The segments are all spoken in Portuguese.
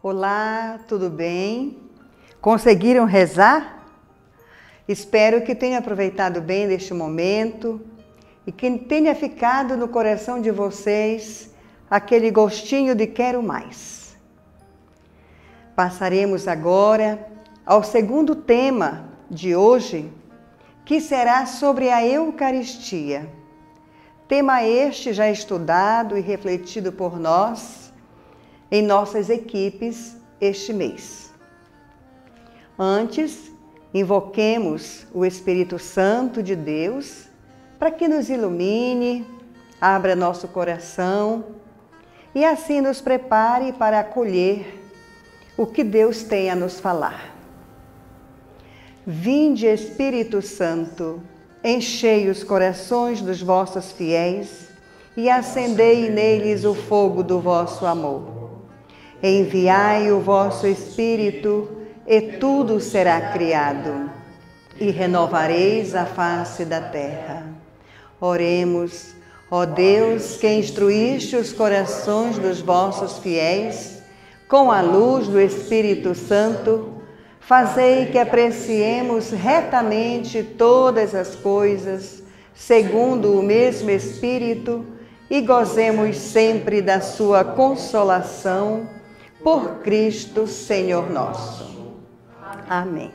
Olá, tudo bem? Conseguiram rezar? Espero que tenham aproveitado bem deste momento e que tenha ficado no coração de vocês aquele gostinho de quero mais. Passaremos agora ao segundo tema de hoje, que será sobre a Eucaristia. Tema este já estudado e refletido por nós em nossas equipes este mês. Antes, invoquemos o Espírito Santo de Deus para que nos ilumine, abra nosso coração e assim nos prepare para acolher o que Deus tem a nos falar. Vinde, Espírito Santo, enchei os corações dos vossos fiéis e acendei neles o fogo do vosso amor. Enviai o vosso Espírito e tudo será criado, e renovareis a face da terra. Oremos, ó Deus, que instruíste os corações dos vossos fiéis com a luz do Espírito Santo, fazei que apreciemos retamente todas as coisas, segundo o mesmo Espírito, e gozemos sempre da sua consolação, por Cristo, Senhor nosso. Amém.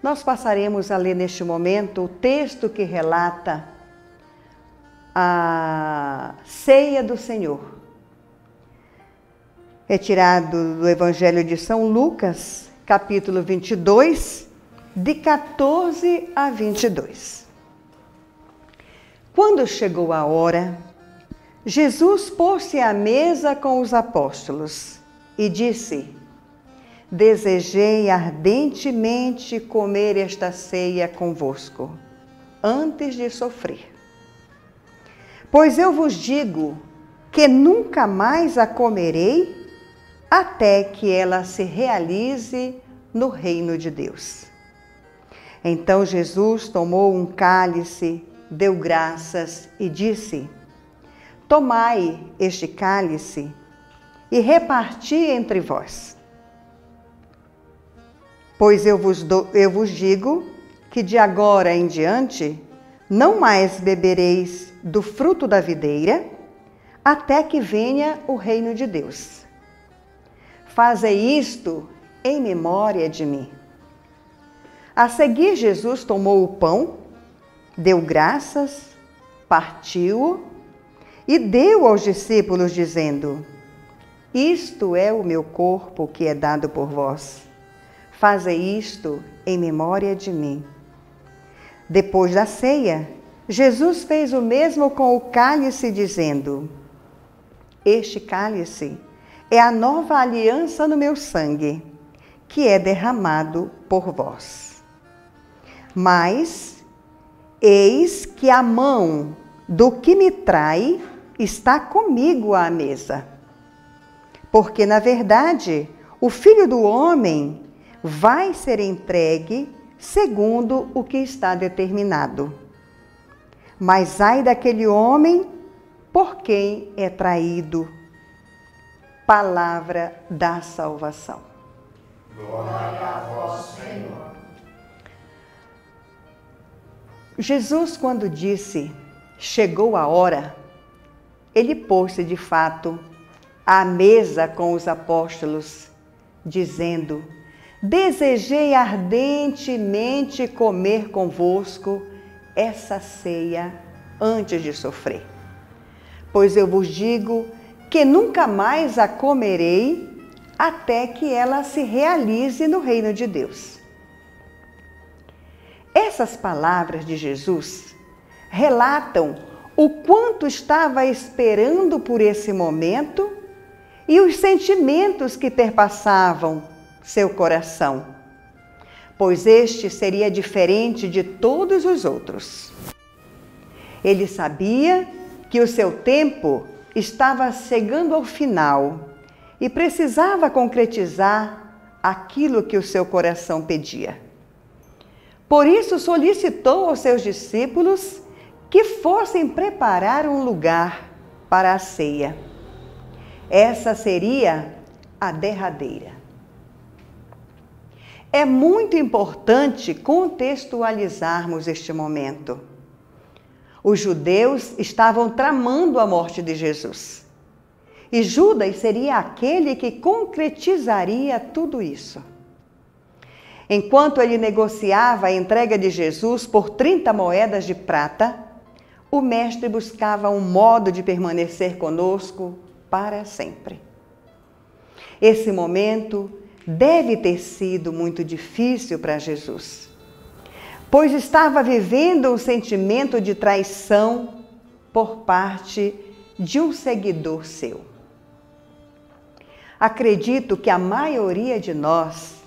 Nós passaremos a ler neste momento o texto que relata a ceia do Senhor. É tirado do Evangelho de São Lucas, capítulo 22, de 14 a 22. Quando chegou a hora, Jesus pôs-se à mesa com os apóstolos e disse: Desejei ardentemente comer esta ceia convosco, antes de sofrer. Pois eu vos digo que nunca mais a comerei, até que ela se realize no reino de Deus. Então Jesus tomou um cálice, deu graças e disse: Tomai este cálice e reparti entre vós. Pois eu vos digo que de agora em diante não mais bebereis do fruto da videira, até que venha o reino de Deus. Fazei isto em memória de mim. A seguir, Jesus tomou o pão, deu graças, partiu-o e deu aos discípulos, dizendo: Isto é o meu corpo que é dado por vós. Fazei isto em memória de mim. Depois da ceia, Jesus fez o mesmo com o cálice, dizendo: Este cálice é a nova aliança no meu sangue, que é derramado por vós. Mas, eis que a mão do que me trai está comigo à mesa. Porque, na verdade, o Filho do Homem vai ser entregue segundo o que está determinado. Mas ai daquele homem por quem é traído. Palavra da salvação. Glória a vós, Senhor. Jesus, quando disse, chegou a hora, ele pôs-se de fato à mesa com os apóstolos, dizendo: Desejei ardentemente comer convosco essa ceia antes de sofrer. Pois eu vos digo que nunca mais a comerei, até que ela se realize no reino de Deus. Essas palavras de Jesus relatam o quanto estava esperando por esse momento e os sentimentos que perpassavam seu coração, pois este seria diferente de todos os outros. Ele sabia que o seu tempo estava chegando ao final e precisava concretizar aquilo que o seu coração pedia. Por isso solicitou aos seus discípulos que fossem preparar um lugar para a ceia. Essa seria a derradeira. É muito importante contextualizarmos este momento. Os judeus estavam tramando a morte de Jesus. E Judas seria aquele que concretizaria tudo isso. Enquanto ele negociava a entrega de Jesus por 30 moedas de prata, o mestre buscava um modo de permanecer conosco para sempre. Esse momento deve ter sido muito difícil para Jesus, pois estava vivendo um sentimento de traição por parte de um seguidor seu. Acredito que a maioria de nós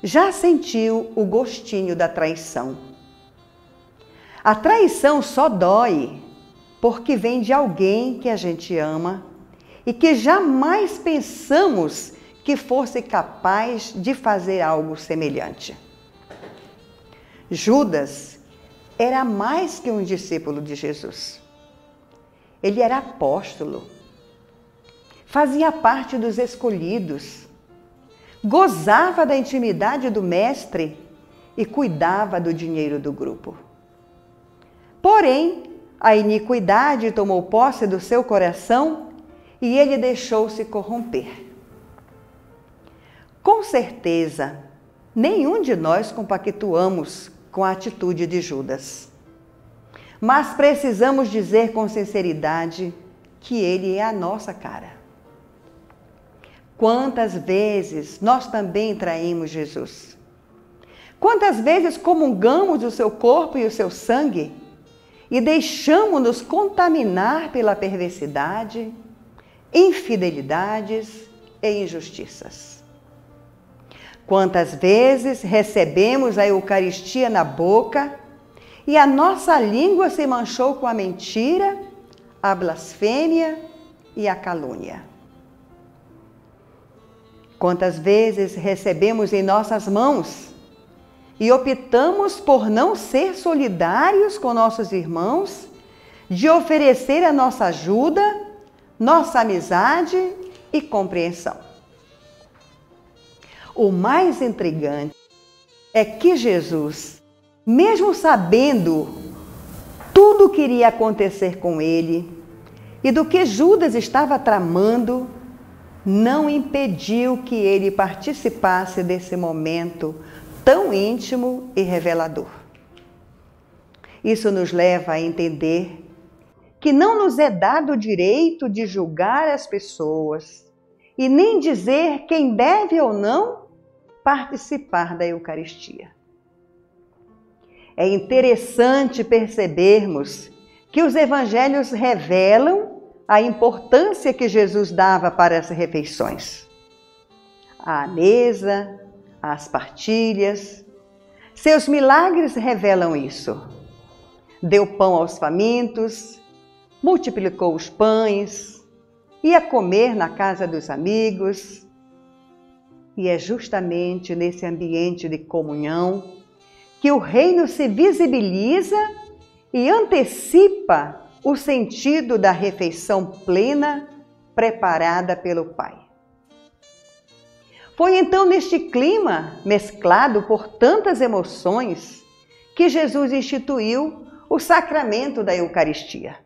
já sentiu o gostinho da traição. A traição só dói porque vem de alguém que a gente ama e que jamais pensamos que fosse capaz de fazer algo semelhante. Judas era mais que um discípulo de Jesus. Ele era apóstolo, fazia parte dos escolhidos, gozava da intimidade do mestre e cuidava do dinheiro do grupo. Porém, a iniquidade tomou posse do seu coração e ele deixou-se corromper. Com certeza, nenhum de nós compactuamos com a atitude de Judas. Mas precisamos dizer com sinceridade que ele é a nossa cara. Quantas vezes nós também traímos Jesus? Quantas vezes comungamos o seu corpo e o seu sangue e deixamos-nos contaminar pela perversidade, infidelidades e injustiças? Quantas vezes recebemos a Eucaristia na boca e a nossa língua se manchou com a mentira, a blasfêmia e a calúnia? Quantas vezes recebemos em nossas mãos e optamos por não ser solidários com nossos irmãos, de oferecer a nossa ajuda, nossa amizade e compreensão? O mais intrigante é que Jesus, mesmo sabendo tudo o que iria acontecer com ele e do que Judas estava tramando, não impediu que ele participasse desse momento tão íntimo e revelador. Isso nos leva a entender que não nos é dado o direito de julgar as pessoas e nem dizer quem deve ou não participar da Eucaristia. É interessante percebermos que os evangelhos revelam a importância que Jesus dava para as refeições. À mesa, às partilhas. Seus milagres revelam isso. Deu pão aos famintos, multiplicou os pães, ia comer na casa dos amigos. E é justamente nesse ambiente de comunhão que o reino se visibiliza e antecipa o sentido da refeição plena preparada pelo Pai. Foi então neste clima, mesclado por tantas emoções, que Jesus instituiu o sacramento da Eucaristia.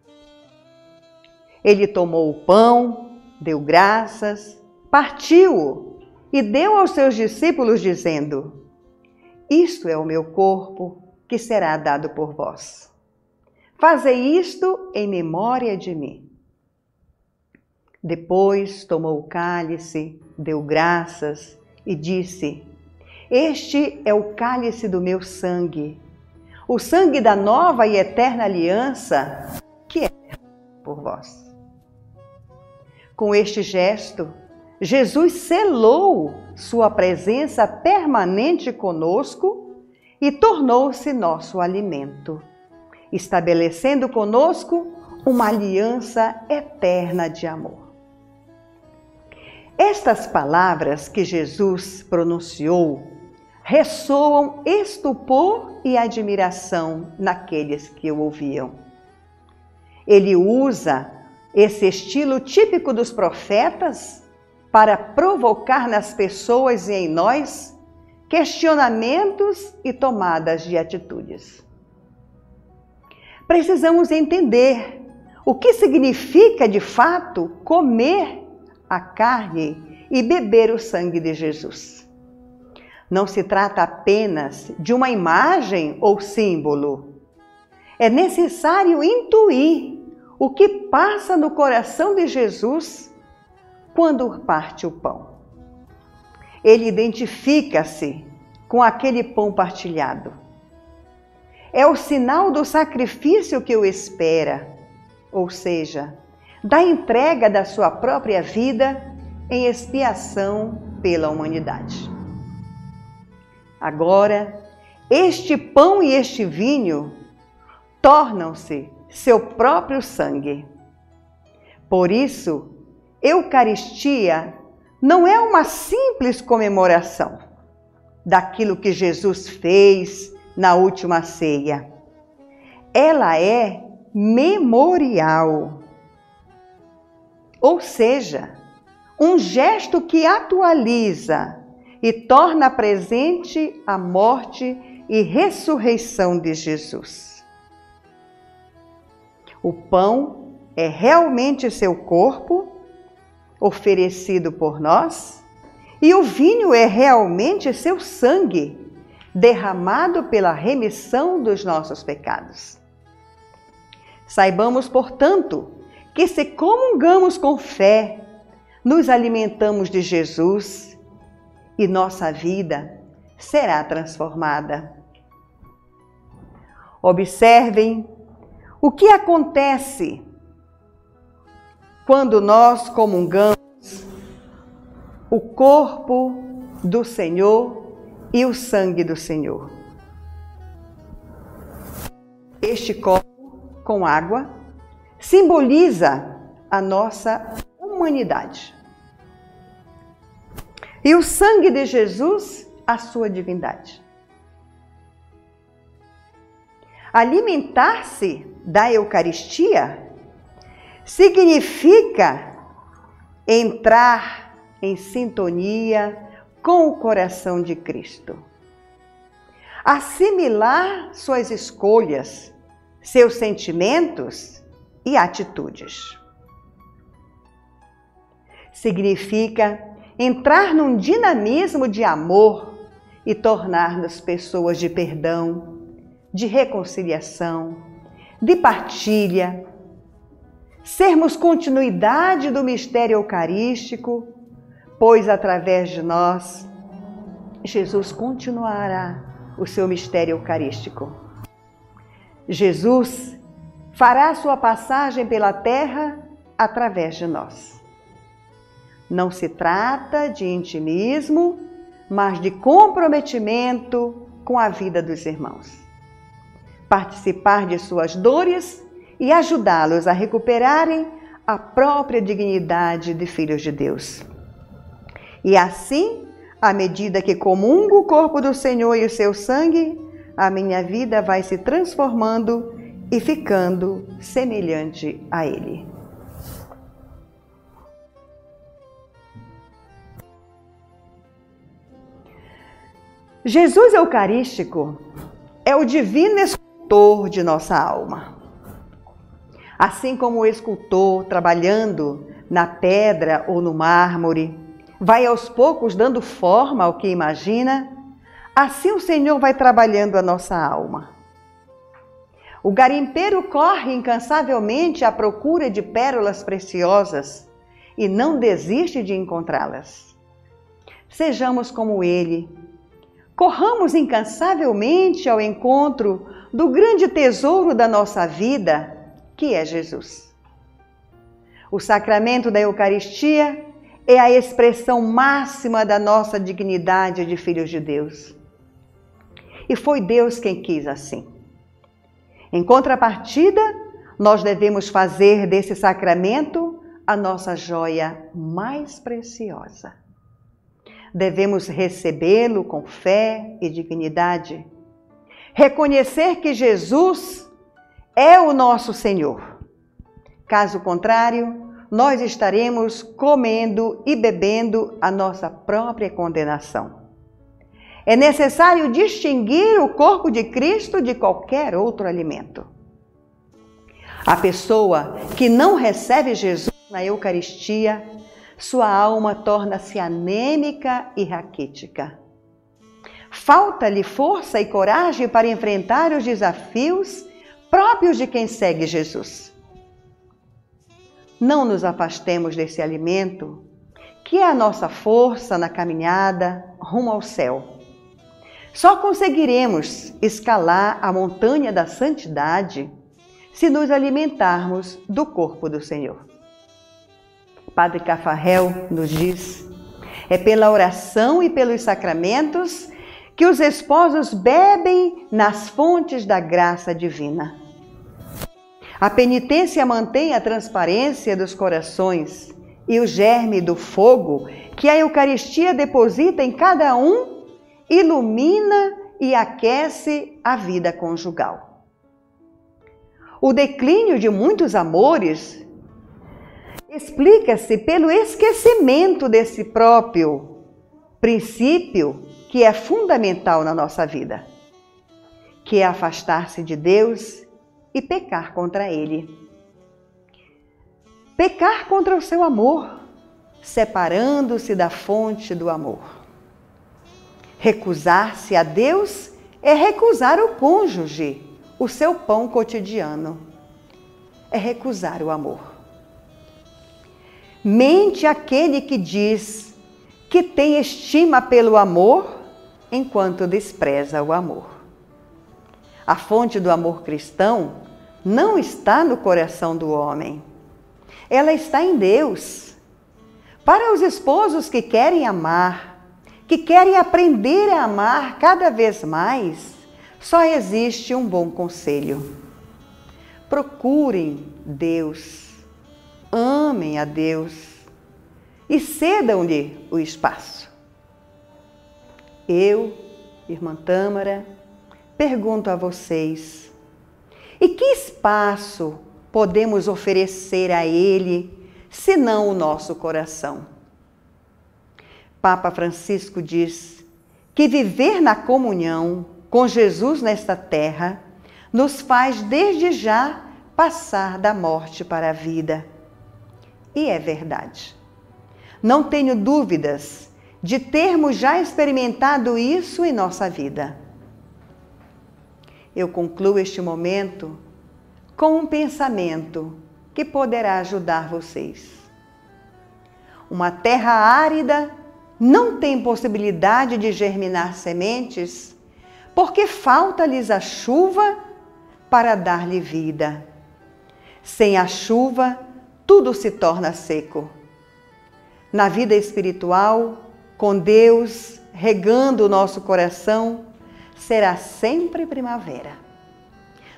Ele tomou o pão, deu graças, partiu-o e deu aos seus discípulos, dizendo: "Isto é o meu corpo, que será dado por vós. Fazei isto em memória de mim." Depois tomou o cálice, deu graças e disse: "Este é o cálice do meu sangue, o sangue da nova e eterna aliança, que é por vós." Com este gesto, Jesus selou sua presença permanente conosco e tornou-se nosso alimento, estabelecendo conosco uma aliança eterna de amor. Estas palavras que Jesus pronunciou ressoam estupor e admiração naqueles que o ouviam. Ele usa esse estilo típico dos profetas para provocar nas pessoas e em nós questionamentos e tomadas de atitudes. Precisamos entender o que significa de fato comer a carne e beber o sangue de Jesus. Não se trata apenas de uma imagem ou símbolo. É necessário intuir o que passa no coração de Jesus quando parte o pão. Ele identifica-se com aquele pão partilhado. É o sinal do sacrifício que o espera, ou seja, da entrega da sua própria vida em expiação pela humanidade. Agora, este pão e este vinho tornam-se seu próprio sangue. Por isso, Eucaristia não é uma simples comemoração daquilo que Jesus fez na última ceia. Ela é memorial, ou seja, um gesto que atualiza e torna presente a morte e ressurreição de Jesus. O pão é realmente seu corpo, oferecido por nós, e o vinho é realmente seu sangue, derramado pela remissão dos nossos pecados. Saibamos, portanto, que se comungamos com fé, nos alimentamos de Jesus e nossa vida será transformada. Observem o que acontece quando nós comungamos o corpo do Senhor e o sangue do Senhor. Este copo com água simboliza a nossa humanidade. E o sangue de Jesus, a sua divindade. Alimentar-se da Eucaristia significa entrar em sintonia com o coração de Cristo. Assimilar suas escolhas, seus sentimentos e atitudes. Significa entrar num dinamismo de amor e tornar-nos pessoas de perdão, de reconciliação, de partilha, sermos continuidade do mistério eucarístico, pois através de nós, Jesus continuará o seu mistério eucarístico. Jesus fará sua passagem pela terra através de nós. Não se trata de intimismo, mas de comprometimento com a vida dos irmãos. Participar de suas dores e ajudá-los a recuperarem a própria dignidade de filhos de Deus. E assim, à medida que comungo o corpo do Senhor e o seu sangue, a minha vida vai se transformando e ficando semelhante a Ele. Jesus Eucarístico é o divino escultor de nossa alma. Assim como o escultor, trabalhando na pedra ou no mármore, vai aos poucos dando forma ao que imagina, assim o Senhor vai trabalhando a nossa alma. O garimpeiro corre incansavelmente à procura de pérolas preciosas e não desiste de encontrá-las. Sejamos como ele. Corramos incansavelmente ao encontro do grande tesouro da nossa vida, que é Jesus. O sacramento da Eucaristia é a expressão máxima da nossa dignidade de filhos de Deus. E foi Deus quem quis assim. Em contrapartida, nós devemos fazer desse sacramento a nossa joia mais preciosa. Devemos recebê-lo com fé e dignidade. Reconhecer que Jesus é o nosso Senhor. Caso contrário, nós estaremos comendo e bebendo a nossa própria condenação. É necessário distinguir o corpo de Cristo de qualquer outro alimento. A pessoa que não recebe Jesus na Eucaristia, sua alma torna-se anêmica e raquítica. Falta-lhe força e coragem para enfrentar os desafios próprios de quem segue Jesus. Não nos afastemos desse alimento, que é a nossa força na caminhada rumo ao céu. Só conseguiremos escalar a montanha da santidade se nos alimentarmos do corpo do Senhor. Padre Cafarel nos diz: é pela oração e pelos sacramentos que os esposos bebem nas fontes da graça divina. A penitência mantém a transparência dos corações e o germe do fogo que a Eucaristia deposita em cada um ilumina e aquece a vida conjugal. O declínio de muitos amores explica-se pelo esquecimento desse próprio princípio que é fundamental na nossa vida, que é afastar-se de Deus e pecar contra Ele. Pecar contra o seu amor, separando-se da fonte do amor. Recusar-se a Deus é recusar o cônjuge, o seu pão cotidiano. É recusar o amor. Mente aquele que diz que tem estima pelo amor, enquanto despreza o amor. A fonte do amor cristão não está no coração do homem. Ela está em Deus. Para os esposos que querem amar, que querem aprender a amar cada vez mais, só existe um bom conselho. Procurem Deus, amem a Deus e cedam-lhe o espaço. Eu, irmã Tâmara, pergunto a vocês: e que espaço podemos oferecer a Ele, senão o nosso coração? Papa Francisco diz que viver na comunhão com Jesus nesta terra nos faz desde já passar da morte para a vida. E é verdade. Não tenho dúvidas de termos já experimentado isso em nossa vida. Eu concluo este momento com um pensamento que poderá ajudar vocês. Uma terra árida não tem possibilidade de germinar sementes porque falta-lhes a chuva para dar-lhe vida. Sem a chuva, tudo se torna seco. Na vida espiritual, com Deus regando o nosso coração, será sempre primavera.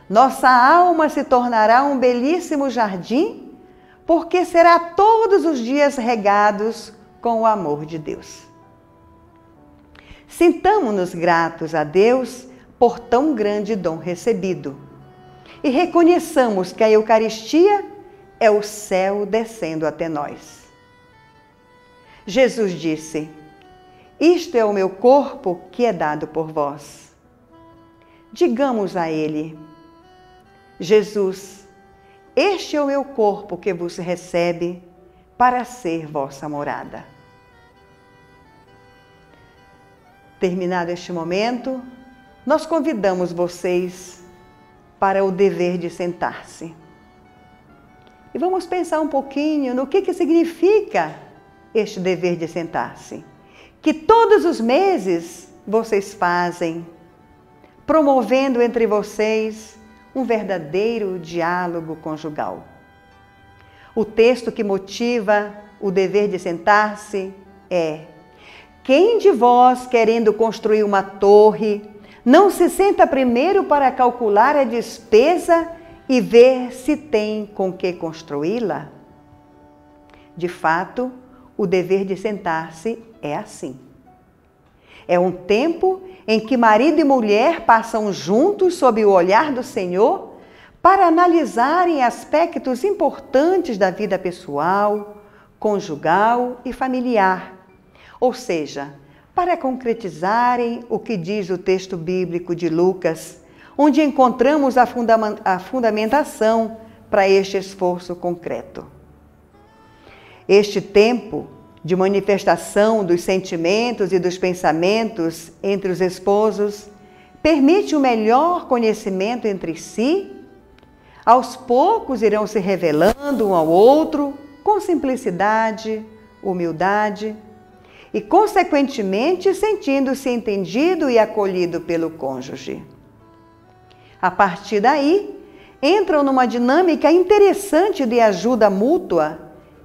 Nossa alma se tornará um belíssimo jardim, porque será todos os dias regados com o amor de Deus. Sintamo-nos gratos a Deus por tão grande dom recebido e reconheçamos que a Eucaristia é o céu descendo até nós. Jesus disse: isto é o meu corpo que é dado por vós. Digamos a Ele: Jesus, este é o meu corpo que vos recebe para ser vossa morada. Terminado este momento, nós convidamos vocês para o dever de sentar-se. E vamos pensar um pouquinho no que significa este dever de sentar-se, que todos os meses vocês fazem, promovendo entre vocês um verdadeiro diálogo conjugal. O texto que motiva o dever de sentar-se é: quem de vós, querendo construir uma torre, não se senta primeiro para calcular a despesa e ver se tem com que construí-la? De fato, o dever de sentar-se é assim. É um tempo em que marido e mulher passam juntos sob o olhar do Senhor para analisarem aspectos importantes da vida pessoal, conjugal e familiar, ou seja, para concretizarem o que diz o texto bíblico de Lucas, onde encontramos a fundamentação para este esforço concreto. Este tempo de manifestação dos sentimentos e dos pensamentos entre os esposos permite um melhor conhecimento entre si. Aos poucos irão se revelando um ao outro com simplicidade, humildade e, consequentemente, sentindo-se entendido e acolhido pelo cônjuge. A partir daí, entram numa dinâmica interessante de ajuda mútua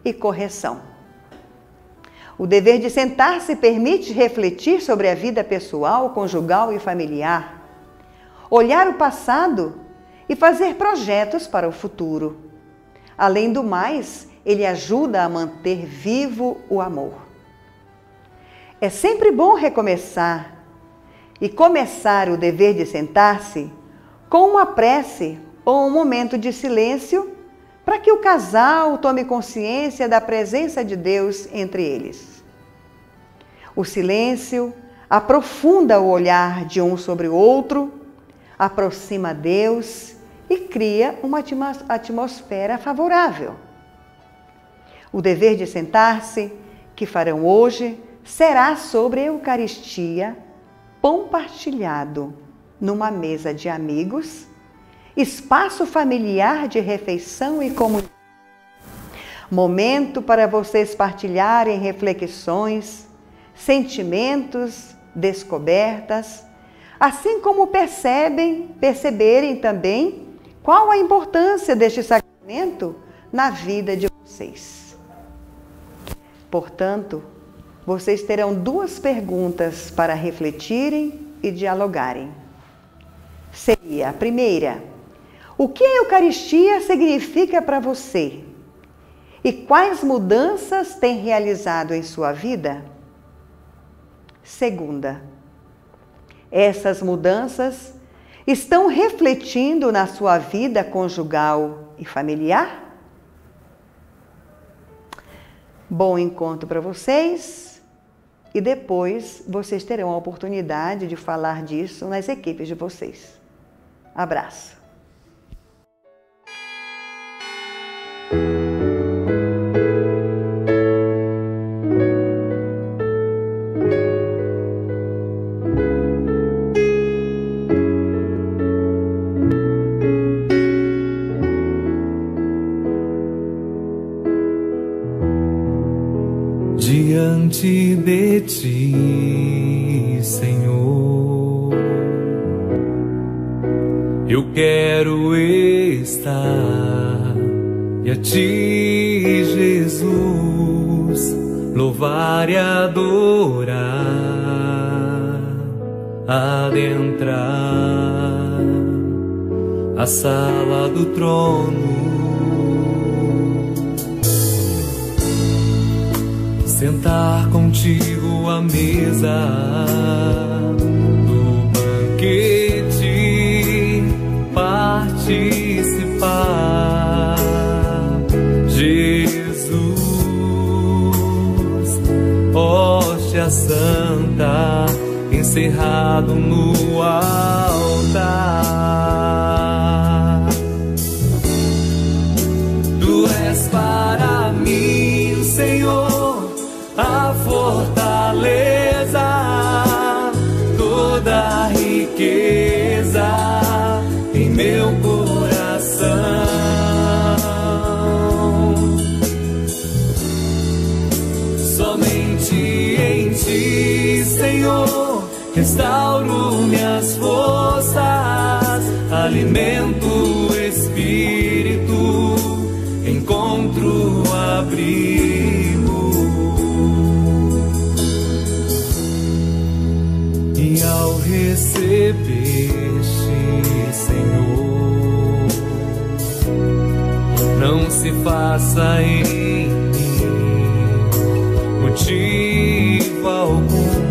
e correção. O dever de sentar-se permite refletir sobre a vida pessoal, conjugal e familiar, olhar o passado e fazer projetos para o futuro. Além do mais, ele ajuda a manter vivo o amor. É sempre bom recomeçar e começar o dever de sentar-se com uma prece ou um momento de silêncio para que o casal tome consciência da presença de Deus entre eles. O silêncio aprofunda o olhar de um sobre o outro, aproxima Deus e cria uma atmosfera favorável. O dever de sentar-se, que farão hoje, será sobre a Eucaristia, pão partilhado numa mesa de amigos, espaço familiar de refeição e comunhão. Momento para vocês partilharem reflexões, sentimentos, descobertas, assim como perceberem também qual a importância deste sacramento na vida de vocês. Portanto, vocês terão 2 perguntas para refletirem e dialogarem. Seria a primeira: o que a Eucaristia significa para você? E quais mudanças tem realizado em sua vida? Segunda: essas mudanças estão refletindo na sua vida conjugal e familiar? Bom encontro para vocês e depois vocês terão a oportunidade de falar disso nas equipes de vocês. Abraço! Diante de ti, Senhor, eu quero estar, e a ti, Jesus, louvar e adorar, adentrar a sala do trono, sentar contigo à mesa do banquete, participar, Jesus, hóstia santa, encerrado no altar. Tu és para mim, Senhor, a fortaleza, toda a riqueza em meu coração. Somente em ti, Senhor, restauro minhas forças, alimento o espírito, encontro abrigo. E ao receber-te, Senhor, não se faça em mim motivo algum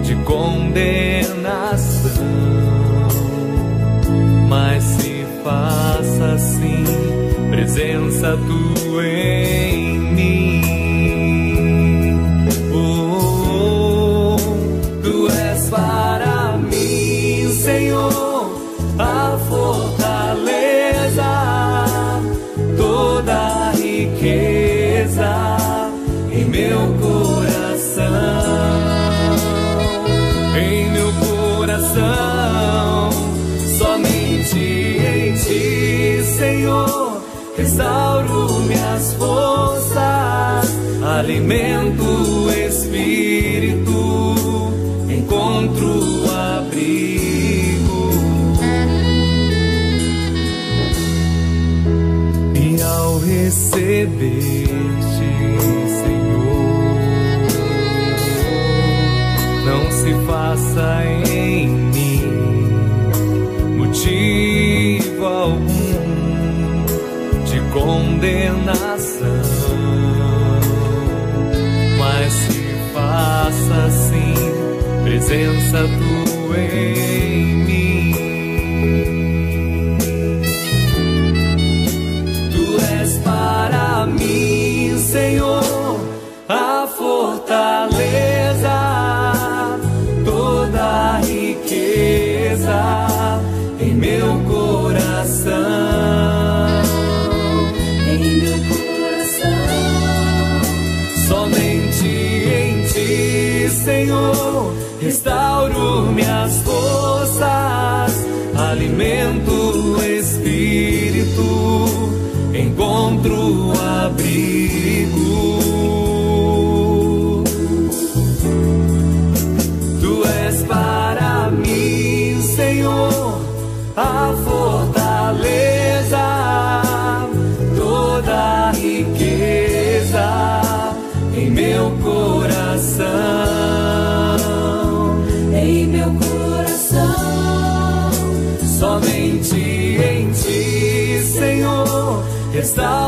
de condenação, mas se faça assim, presença tua em mim. Oh, tu és para mim, Senhor, a fortaleza, toda a riqueza em meu coração, em meu coração. Somente em ti, Senhor, restauro minhas forças, alimento o espírito, encontro abrigo. E ao receber-te, Senhor, não se faça em mim motivo algum de condenação, mas se faça assim, presença tua em mim. Tu és para mim, Senhor, a fortaleza, toda a riqueza em meu coração, em meu coração. Somente em ti, Senhor, restauro minhas forças, alimento o espírito, encontro abrigo. Tu és para mim, Senhor, a fortaleza, toda a riqueza em meu coração, em meu coração. Somente em ti, Senhor, restauro